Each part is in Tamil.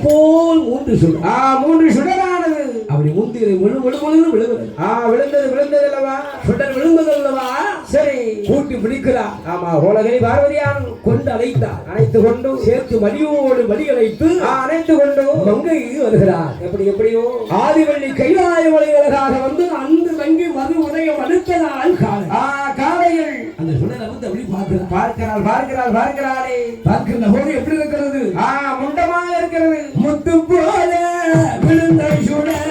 போல் மூன்று சுடர். மூன்று சுடரானது அப்படி முந்தியது விழுந்தது. விழுந்தது விழுந்தது அல்லவா? சுடர் விழுந்தது அல்லவா? சரி, கூட்டி பிடிக்கிறார். கோலகை பார்வதியான் கொண்டு அழைத்தார். அணைத்து கொண்டு சேர்த்து மடியோடு மடி அழைத்து அணைத்து கொண்டு மங்கை வருகிறார். எப்படியோ ஆதிவள்ளி கைலாய மலைகளாக வந்து அந்த மங்கை மது உதயம் அடுத்த நாள் காலையில் அந்த சுடரை வந்து அப்படி பார்க்கிறாளே. பார்க்கிற போது எப்படி இருக்கிறது? முண்டமாக இருக்கிறது. முத்து போல விழுந்த சுடர்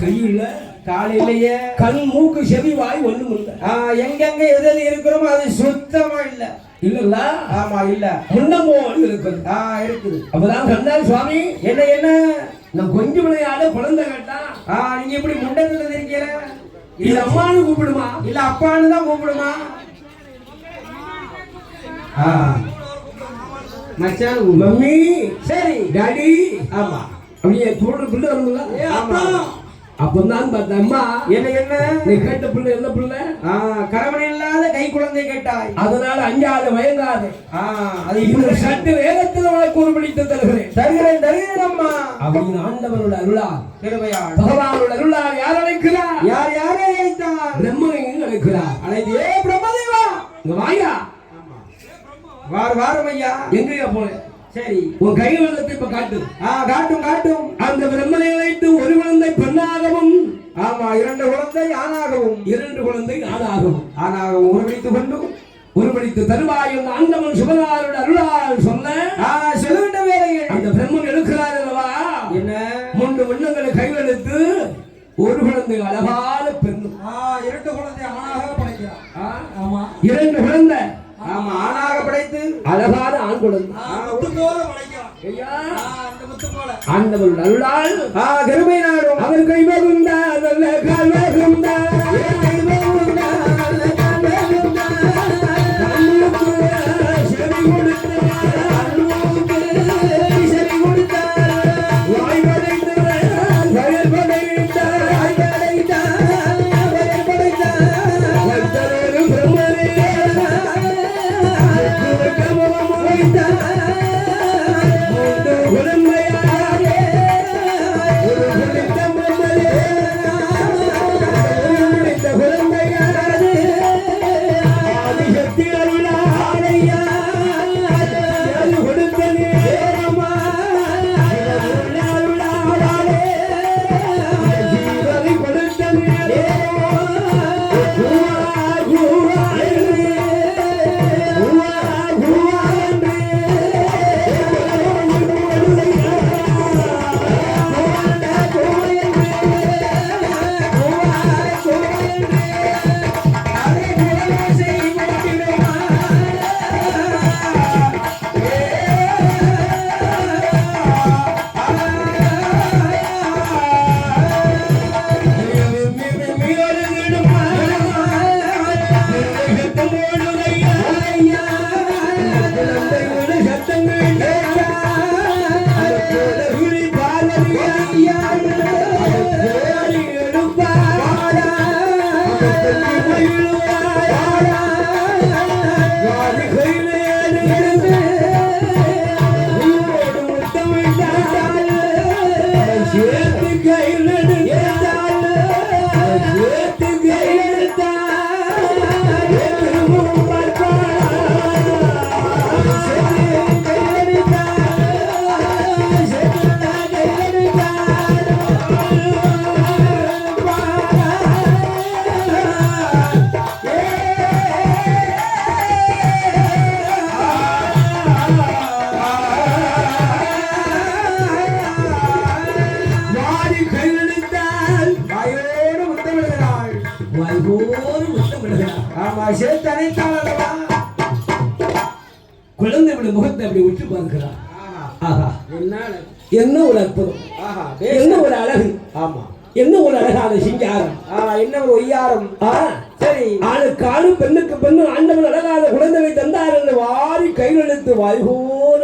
கையில காலையிலேயே கண் மூக்கு செவி வாய் ஒண்ணும் இல்ல. எங்கெங்க எது இருக்கிறோமோ அது சுத்தமா இல்ல. இல்லல்ல? இல்ல. முன்னமோடு இருக்குது. இருக்குது. அப்பதான் கண்டால் சுவாமி என்ன நான் கொஞ்சம் விளையாட குழந்தை கேட்டா நீங்க இப்படி முண்டத்துல இருக்கீங்க. இல்ல அம்மானு கூப்பிடுமா இல்ல அப்பான்னு தான் கூப்பிடுமா? மச்சான் மம்மி சரி டாடி அப்படியே தோடு பிள்ளை வருங்களா? அப்பதான் பார்த்த அம்மா என்ன நீ கேட்ட பிள்ளை என்ன பிள்ளை? கணவன் இல்லாத கை குழந்தை கேட்டாய். அதனால அஞ்சாத மயங்காது. அது இப்ப சற்று வேகத்தில் உனக்கு ஒரு பிடித்து தருகிறேன் அம்மா அப்படின்னு ஆண்டவரோட அருளால் கிருபையால் பகவானோட அருளால் யார் அழைக்கிறார்? யாரை அழைத்தார்? பிரம்மனையும் அழைக்கிறார். அழைத்தே பிரம்மதேவா இங்க வாயா. வாரம் ஐயா. எங்கயா போல? சரி, உன் கை வெள்ளத்தை இப்ப காட்டு. காட்டும். அந்த பிரம்மனை அழைத்து ஒரு குழந்தை பெண்ணாகவும் இரண்டு குழந்தை ஆணாகவும் உருவடித்துக் கொண்டு உருவடித்து தருவாய் ஆண்டவன் சுபகாரோட அருளால் சொல்ல வேண்டிய வேலைகள் அந்த பிரம்மன் எடுக்கிறார் அல்லவா? என்ன 3 வண்ணங்களை கைவெடுத்து ஒரு குழந்தை அழகான பெண். 2 குழந்தை ஆணாக படைக்கிறார். 2 குழந்தை ஆணாக படைத்து அழகான ஆண் குழந்தை ஆண்டவன் அருளால் கிருபை நாடும் அவர் கைவகுந்தா நல்ல கால்வகுந்தா குழந்தை முகத்தை அப்படி உற்று பார்க்கிறார். ஆஹா, என்ன ஒரு அற்புதம், என்ன ஒரு அழகு, ஆமா, என்ன ஒரு அழகான சிங்காரம், என்ன ஒரு ஒய்யாரம். சரி, ஆளுக்கு ஆளு பெண்ணுக்கு பெண்ணு ஆண்டவன் அழகான குழந்தையை தந்தார் என்று வாரி கையெழுத்து வாய்கோர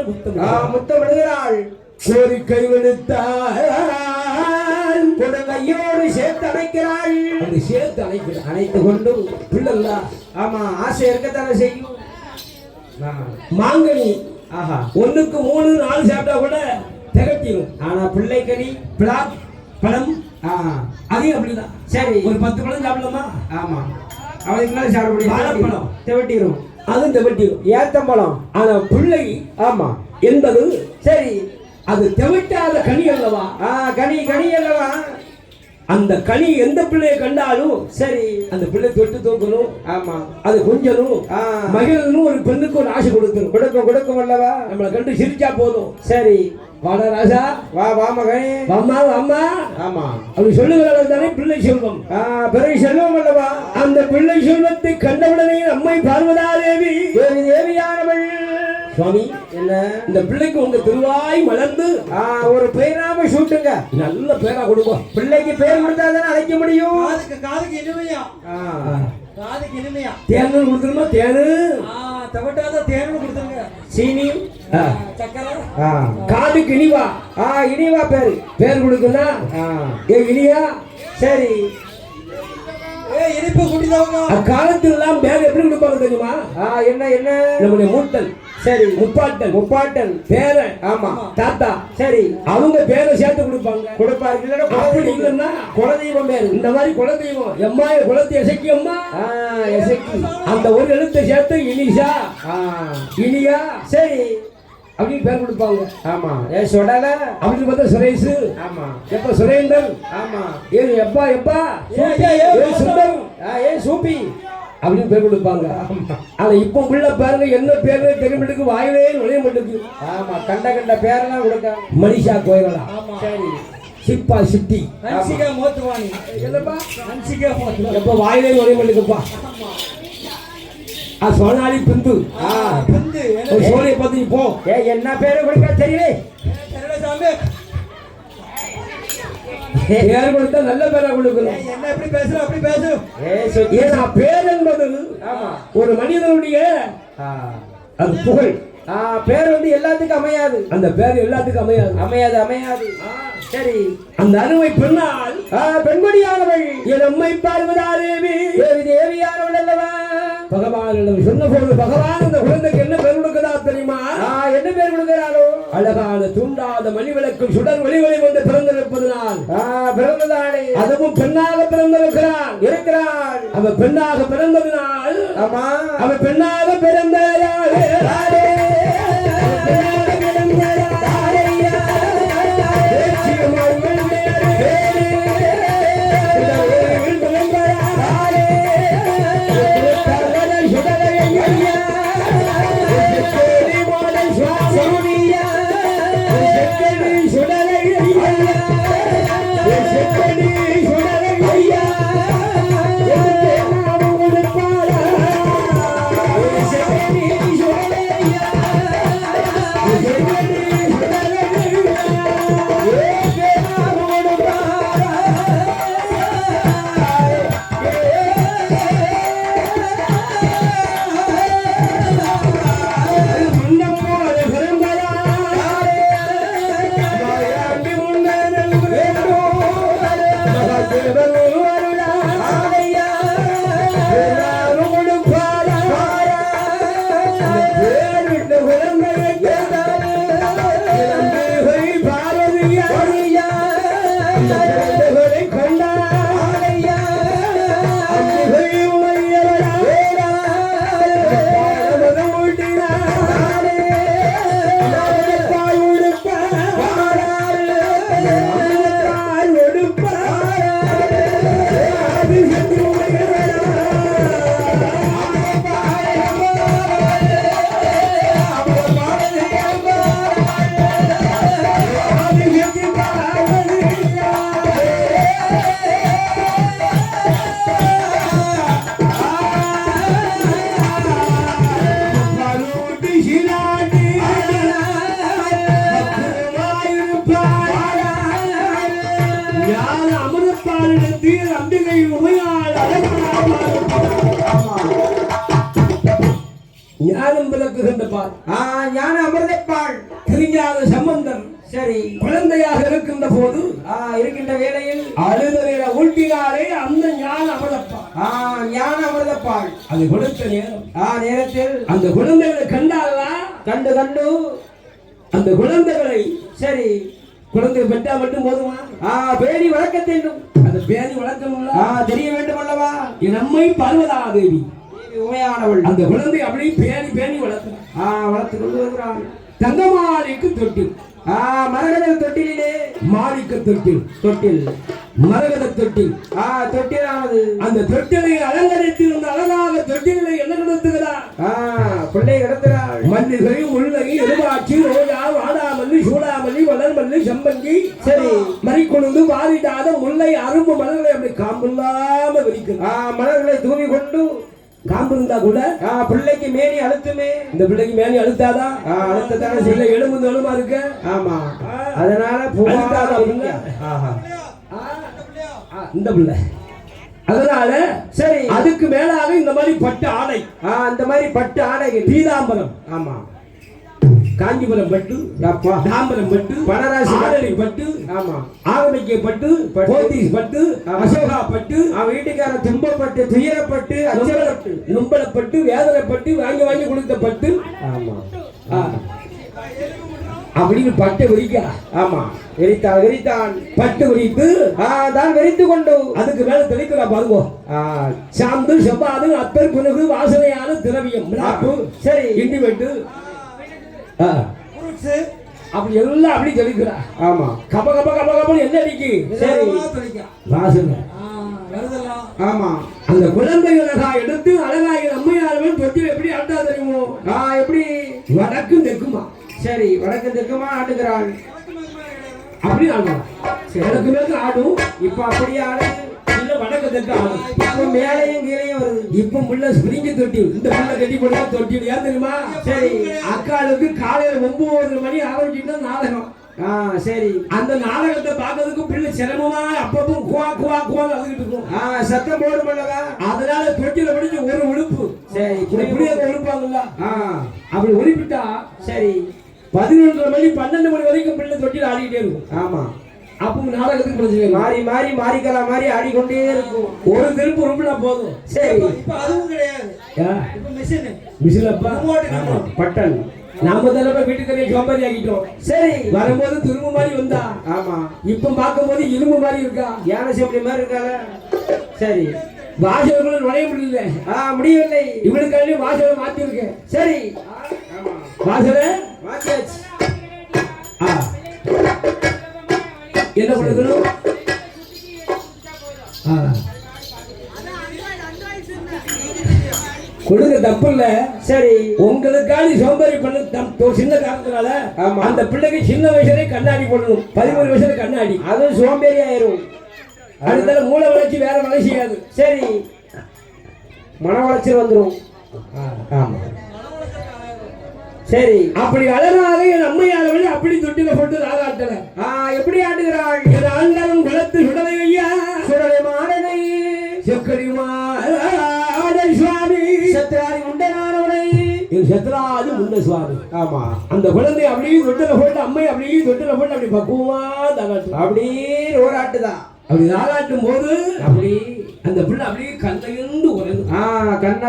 முத்தமிடுகிறாள். கோரி கையெழுத்தாள் கையோடு சேர்த்து அணைக்கிறாள். அப்படி சேர்த்து அணைக்கிறாள். அணைத்து கொண்டு பிள்ளை, ஆமா, ஆசை இருக்கத்தானே செய்யும். மாங்கனி, ஆஹா, 1க்கு 3 4 சாப்பிட்டா கூட திகட்டிடும். ஆனா பிள்ளைக்கனி பிளாக் பழம் அதையும் அப்படிதான். சரி, ஒரு 10 பழம் சாப்பிடலாமா? ஆமா, அவனுக்கு மேல சாப்பிட முடியும். வாழைப்பழம் திவட்டிடும், அதுவும் திவட்டிடும். ஏத்தம்பழம். ஆனா பிள்ளை, ஆமா, என்பது சரி, அது திவட்டாத கனி அல்லவா? கனி கனி அல்லவா? அந்த கனி எந்த பிள்ளையை கண்டாலும் சரி, அந்த பிள்ளை தொட்டு தூக்கணும். ஆமா, அது கொஞ்சணும், மகிழணும். ஒரு பெண்ணுக்கு ஒரு ஆசை கொடுக்கணும். கொடுக்கும் அல்லவா? நம்மளை கண்டு சிரிச்சா போதும். சரி, வாடா ராஜா, வா வா மகனே, அம்மா அம்மா, ஆமா, அப்படி சொல்லுகிறார்கள் தானே பிள்ளை செல்வம். பிள்ளை செல்வம் அல்லவா? அந்த பிள்ளை செல்வத்தை கண்டவுடனே அம்மை பார்வதா தேவி தேவியானவள், சுவாமி, என்ன இந்த பிள்ளைக்கு உங்க திருவாய் மலர்ந்து ஒரு பேராம சூட்டுங்க, நல்ல பேரா கொடுப்போம். பிள்ளைக்கு பேர் கொடுத்தாதானே அழைக்க முடியும். காதுக்கு இனிமையா, காதுக்கு இனிமையா தேனு கொடுத்துருமா? தேனு தவட்டாத தேனு கொடுத்துருங்க. சீனி சக்கரை, காதுக்கு இனிவா, இனிவா பேர் கொடுக்கணும். இனியா, சரி, இனிப்பு குடிதவங்க. அக்காலத்துல எல்லாம் பேர் எப்படி கொடுப்பாங்க தெரியுமா? என்ன என்ன நம்முடைய மூட்டல், சரி, முப்பாட்டன் பேர, ஆமா, தாத்தா, சரி, அவங்க பேரை சேர்த்து கொடுப்பாங்க. இல்லைன்னா குலதெய்வம் பேரு. இந்த மாதிரி குலதெய்வம் எம்மா குலத்தை எசக்கி, அம்மா எசக்கி, அந்த ஒரு எழுத்தை சேர்த்து இனிஷா, இனியா, சரி, அப்படின்னு பேர் கொடுப்பாங்க. ஆமா, ஏ சொடல அப்படின்னு பார்த்தா சுரேஷ், ஆமா, எப்ப சுரேந்தர், ஆமா, ஏ எப்பா எப்பா சுந்தர், ஏ சூப்பி அப்படின்னு பேர் கொடுப்பாங்க. ஆனா இப்ப உள்ள பேருங்க என்ன பேரு தெரியுமிட்டுக்கு, வாயிலே நுழைய மாட்டுக்கு. ஆமா, கண்ட பேரெல்லாம் கொடுக்க. மனிஷா கோயிலாம், சரி, சிப்பா சிட்டி, ஹன்சிகா மோத்துவானி, என்னப்பா ஹன்சிகா மோத்துவானி, எப்ப வாயிலே நுழைய மாட்டுக்குப்பா. சோனாலி பிந்து, பிந்து சோனியை பார்த்து போ. என்ன பேரு கொடுக்க தெரியல, பேர் கொடுத்தா நல்ல பேரா கொடுக்கணும். என்ன எப்படி பேசுற அப்படி பேசு. ஏன்னா பேர் என்பது ஒரு மனிதனுடைய அது புகழ். பேர் வந்து எல்லாத்துக்கும் அமையாது. அந்த பேர் எல்லாத்துக்கும் அமையாது. சரி, அந்த அருமை பெண்ணால் பெண்மணியானவள் என் அம்மை பார்வதா தேவி தேவியானவள் அல்லவா? பகவானிடம் சொன்ன போது பகவான் அந்த குழந்தைக்கு என்ன பேர் கொடுக்கிறா தெரியுமா? என்ன பேர் கொடுக்கிறாரோ? அழகான தூண்டாத மணிவிளக்கு சுடர் வெளிவழி வந்து பிறந்திருப்பதனால் பிறந்ததானே, அதுவும் பெண்ணாக பிறந்திருக்கிறாள். அவ பெண்ணாக பிறந்ததினால், ஆமா, அவ பெண்ணாக பிறந்தாலே ஞான அமிர்தப்பாலிடத்து அம்பிகை உமையாள் ஞானம் விளக்குகின்ற பால் ஞான அமிர்தப்பால் திருஞான சம்பந்தர் சரி குழந்தையாக இருக்கின்ற போது இருக்கின்ற வேளையில் அழுதலில ஊட்டினாலே அந்த ஞான அமிர்தப்பால் ஞான அமிர்தப்பால் அது கொடுத்த நேரம் நேரத்தில் அந்த குழந்தைகளை கண்டாளா கண்டு கண்டு அந்த குழந்தைகளை சரி குழந்தை பெற்றா மட்டும் போதுமா பேணி வளர்க்க வேண்டும் அந்த பேணி வளர்க்கணும் தெரிய வேண்டும் அல்லவா நம்மை பார்வதா தேவி உண்மையானவள் அந்த குழந்தை அப்படியே பேணி பேணி வளர்க்கிறான் வளர்த்து கொண்டு வருகிறான் தங்கமாலிக்கு தொட்டில் மரகத தொட்டிலே மாலிக்க தொட்டில் தொட்டில் மரகத தொட்டில் தொட்டிலானது அந்த தொட்டிலை அலங்கரித்து இந்த அழகாக தொட்டிலை என்ன நடத்துகிறார் பிள்ளை கிடத்துகிறாள் மல்லிகை முல்லை எருமாட்சி ரோஜா வாடாமல்லி சூடாமல்லி வளர்மல்லி செம்பங்கி சரி மறிக்கொழுந்து வாரிடாத முல்லை அரும்பு மலர்களை அப்படி காம்பில்லாம விரிக்கிறார் மலர்களை தூவி கொண்டு காம்பு இருந்தா கூட பிள்ளைக்கு மேனி அழுத்துமே இந்த பிள்ளைக்கு மேனி அழுத்தாதான் அழுத்தத்தான சில எலும்பு எலும்பா இருக்கு ஆமா அதனால இந்த பிள்ளை அதனால சரி அதுக்கு மேலாக இந்த மாதிரி பட்டு ஆடை அந்த மாதிரி பட்டு ஆடைகள் பீதாம்பரம் ஆமா காஞ்சிபுரம் பட்டு தாம்பரம் பட்டு பனராசி ஆடலி பட்டு ஆமா ஆகமைக்க பட்டு போத்தீஸ் பட்டு அசோகா பட்டு வீட்டுக்கார துன்பப்பட்டு துயரப்பட்டு அச்சப்பட்டு நும்பலப்பட்டு வேதனைப்பட்டு வாங்கி வாங்கி கொடுத்த பட்டு ஆமா அப்படின்னு பட்டை விரிக்கா ஆமா விரித்தான் பட்டு விரித்து தான் விரித்து கொண்டு அதுக்கு மேல தெளிக்கிறா பாருங்க சாந்து செவ்வாது அப்பர் புனகு வாசனையான திரவியம் சரி இண்டி வெட்டு அப்படி எல்லாம் அப்படி தெளிக்கிறா ஆமா கப கப கப கபன்னு என்ன அடிக்கு சரி வாசனை ஆமா அந்த குழந்தைகளா எடுத்து அழகாக அம்மையாளர்கள் தொட்டில் எப்படி ஆட்டா தெரியுமோ எப்படி வடக்கும் தெக்குமா சரி வடக்கு தெக்குமா ஆடுகிறாள் அப்படி ஆடுவான் வடக்கு மேற்கு ஆடும் இப்ப அப்படியே ஆடு இல்ல வடக்கு தெற்கு ஆடும் இப்ப மேலையும் கீழையும் வருது இப்ப முள்ள ஸ்பிரிங்கி தொட்டி இந்த முள்ள கட்டி போட்டா தொட்டி ஏன் தெரியுமா சரி அக்காளுக்கு காலையில 9 மணி ஆரம்பிச்சுட்டா நாடகம் சரி அந்த நாடகத்தை பார்க்கறதுக்கு பிள்ளை சிரமமா அப்பப்போ குவா குவா குவா அழுகிட்டு இருக்கும் சத்தம் போடுமல்லவா அதனால தொட்டில பிடிச்சு ஒரு உழுப்பு சரி இப்படியே உழுப்பாங்கல்ல அப்படி உழுப்பிட்டா சரி 11 மணி 12 மணி வரைக்கும் பிள்ளை தொட்டில ஆடிக்கிட்டே இருக்கும் ஆமா அப்போ நாடகத்துக்கு பிரச்சனை மாறி மாறி மாறிக்கலா மாதிரி ஆடிக்கொண்டே இருக்கும் ஒரு திருப்பு உழுப்புனா போதும் சரி இப்ப அதுவும் கிடையாது இப்ப மிஷின் அப்பா பட்டன் நாம தலைமை வீட்டுக்கரையை சோம்பேறி ஆகிட்டோம் சரி வரும்போது திரும்ப மாதிரி வந்தா ஆமா இப்ப பார்க்கும் போது இரும்பு மாதிரி இருக்கா யானை செப்படி மாதிரி இருக்கால சரி வாசலுக்குள்ள நுழைய முடியல முடியவில்லை இவனுக்காண்டி வாசலை மாத்தி இருக்கேன் சரி வாசலை மாத்தியாச்சு என்ன கொடுக்கணும் கொடுங்க தப்பு இல்ல சரி உங்களுக்காண்டி சோம்பேறி பண்ண சின்ன காரணத்தினால அந்த பிள்ளைக்கு சின்ன வயசுல கண்ணாடி போடணும் 13 வயசுல கண்ணாடி அதுவும் சோம்பேறி ஆயிரும் அடுத்த மூளை வளர்ச்சி வேற வேலை செய்யாது சரி மன வளர்ச்சி வந்துடும் ஆமா சரி அப்படி அழகாக என் அம்மையாளவள் அப்படி தொட்டில போட்டு ஆகாட்டல எப்படி ஆடுகிறாள் என் ஆண்டாலும் குளத்து சுடலை ஐயா சுடலை மாடனை செக்கடி மாட சுவாமி சத்ராதி உண்டனானவனை என் சத்ராதி உண்ட சுவாமி ஆமா அந்த குழந்தை அப்படியே தொட்டில போட்டு அம்மை அப்படியே தொட்டில போட்டு அப்படி பக்குவமா தாகாட்டும் அப்படியே ஒரு ஆட்டுதான் அப்படி தாகாட்டும் போது அப்படி அந்த பிள்ளை அப்படியே கண்ணையுண்டு உறங்கும் கண்ண